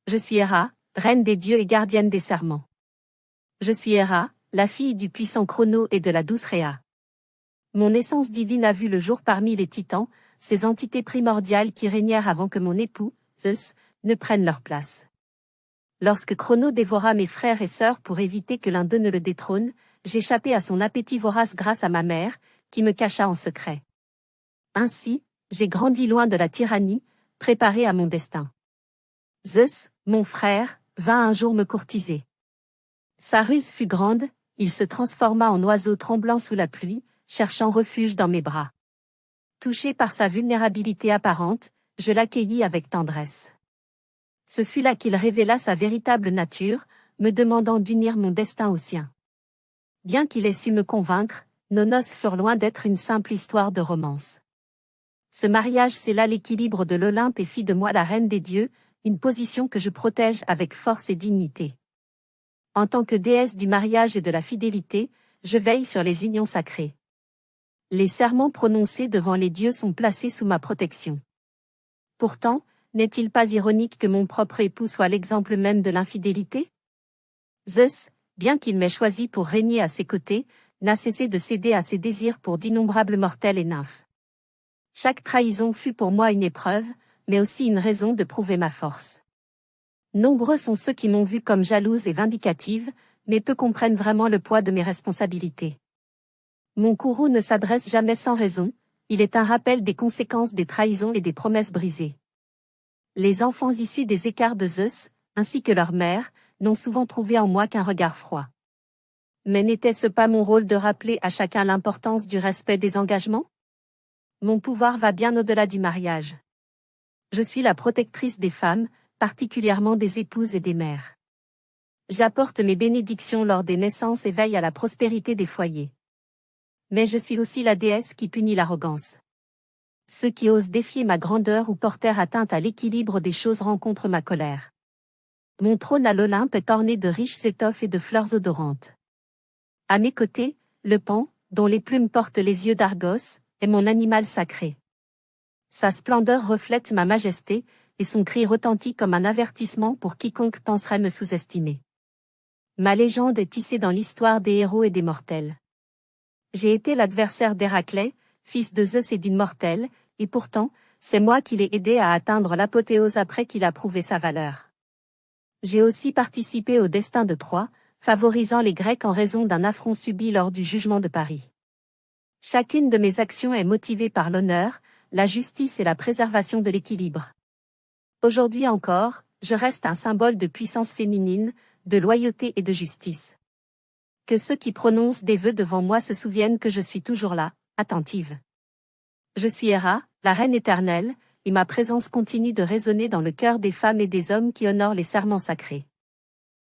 Je suis Héra, reine des dieux et gardienne des serments. Je suis Héra, la fille du puissant Chrono et de la douce Rhea. Mon essence divine a vu le jour parmi les titans, ces entités primordiales qui régnèrent avant que mon époux, Zeus, ne prenne leur place. Lorsque Chrono dévora mes frères et sœurs pour éviter que l'un d'eux ne le détrône, j'échappai à son appétit vorace grâce à ma mère, qui me cacha en secret. Ainsi, j'ai grandi loin de la tyrannie, préparé à mon destin. Zeus, mon frère, vint un jour me courtiser. Sa ruse fut grande, il se transforma en oiseau tremblant sous la pluie, cherchant refuge dans mes bras. Touché par sa vulnérabilité apparente, je l'accueillis avec tendresse. Ce fut là qu'il révéla sa véritable nature, me demandant d'unir mon destin au sien. Bien qu'il ait su me convaincre, nos noces furent loin d'être une simple histoire de romance. Ce mariage scella l'équilibre de l'Olympe et fit de moi la reine des dieux, une position que je protège avec force et dignité. En tant que déesse du mariage et de la fidélité, je veille sur les unions sacrées. Les serments prononcés devant les dieux sont placés sous ma protection. Pourtant, n'est-il pas ironique que mon propre époux soit l'exemple même de l'infidélité? Zeus, bien qu'il m'ait choisi pour régner à ses côtés, n'a cessé de céder à ses désirs pour d'innombrables mortels et nymphes. Chaque trahison fut pour moi une épreuve, mais aussi une raison de prouver ma force. Nombreux sont ceux qui m'ont vue comme jalouse et vindicative, mais peu comprennent vraiment le poids de mes responsabilités. Mon courroux ne s'adresse jamais sans raison, il est un rappel des conséquences des trahisons et des promesses brisées. Les enfants issus des écarts de Zeus, ainsi que leur mère, n'ont souvent trouvé en moi qu'un regard froid. Mais n'était-ce pas mon rôle de rappeler à chacun l'importance du respect des engagements? Mon pouvoir va bien au-delà du mariage. Je suis la protectrice des femmes, particulièrement des épouses et des mères. J'apporte mes bénédictions lors des naissances et veille à la prospérité des foyers. Mais je suis aussi la déesse qui punit l'arrogance. Ceux qui osent défier ma grandeur ou porter atteinte à l'équilibre des choses rencontrent ma colère. Mon trône à l'Olympe est orné de riches étoffes et de fleurs odorantes. À mes côtés, le paon, dont les plumes portent les yeux d'Argos, est mon animal sacré. Sa splendeur reflète ma majesté, et son cri retentit comme un avertissement pour quiconque penserait me sous-estimer. Ma légende est tissée dans l'histoire des héros et des mortels. J'ai été l'adversaire d'Héraclès, fils de Zeus et d'une mortelle, et pourtant, c'est moi qui l'ai aidé à atteindre l'apothéose après qu'il a prouvé sa valeur. J'ai aussi participé au destin de Troie, favorisant les Grecs en raison d'un affront subi lors du jugement de Paris. Chacune de mes actions est motivée par l'honneur, la justice et la préservation de l'équilibre. Aujourd'hui encore, je reste un symbole de puissance féminine, de loyauté et de justice. Que ceux qui prononcent des vœux devant moi se souviennent que je suis toujours là, attentive. Je suis Héra, la reine éternelle, et ma présence continue de résonner dans le cœur des femmes et des hommes qui honorent les serments sacrés.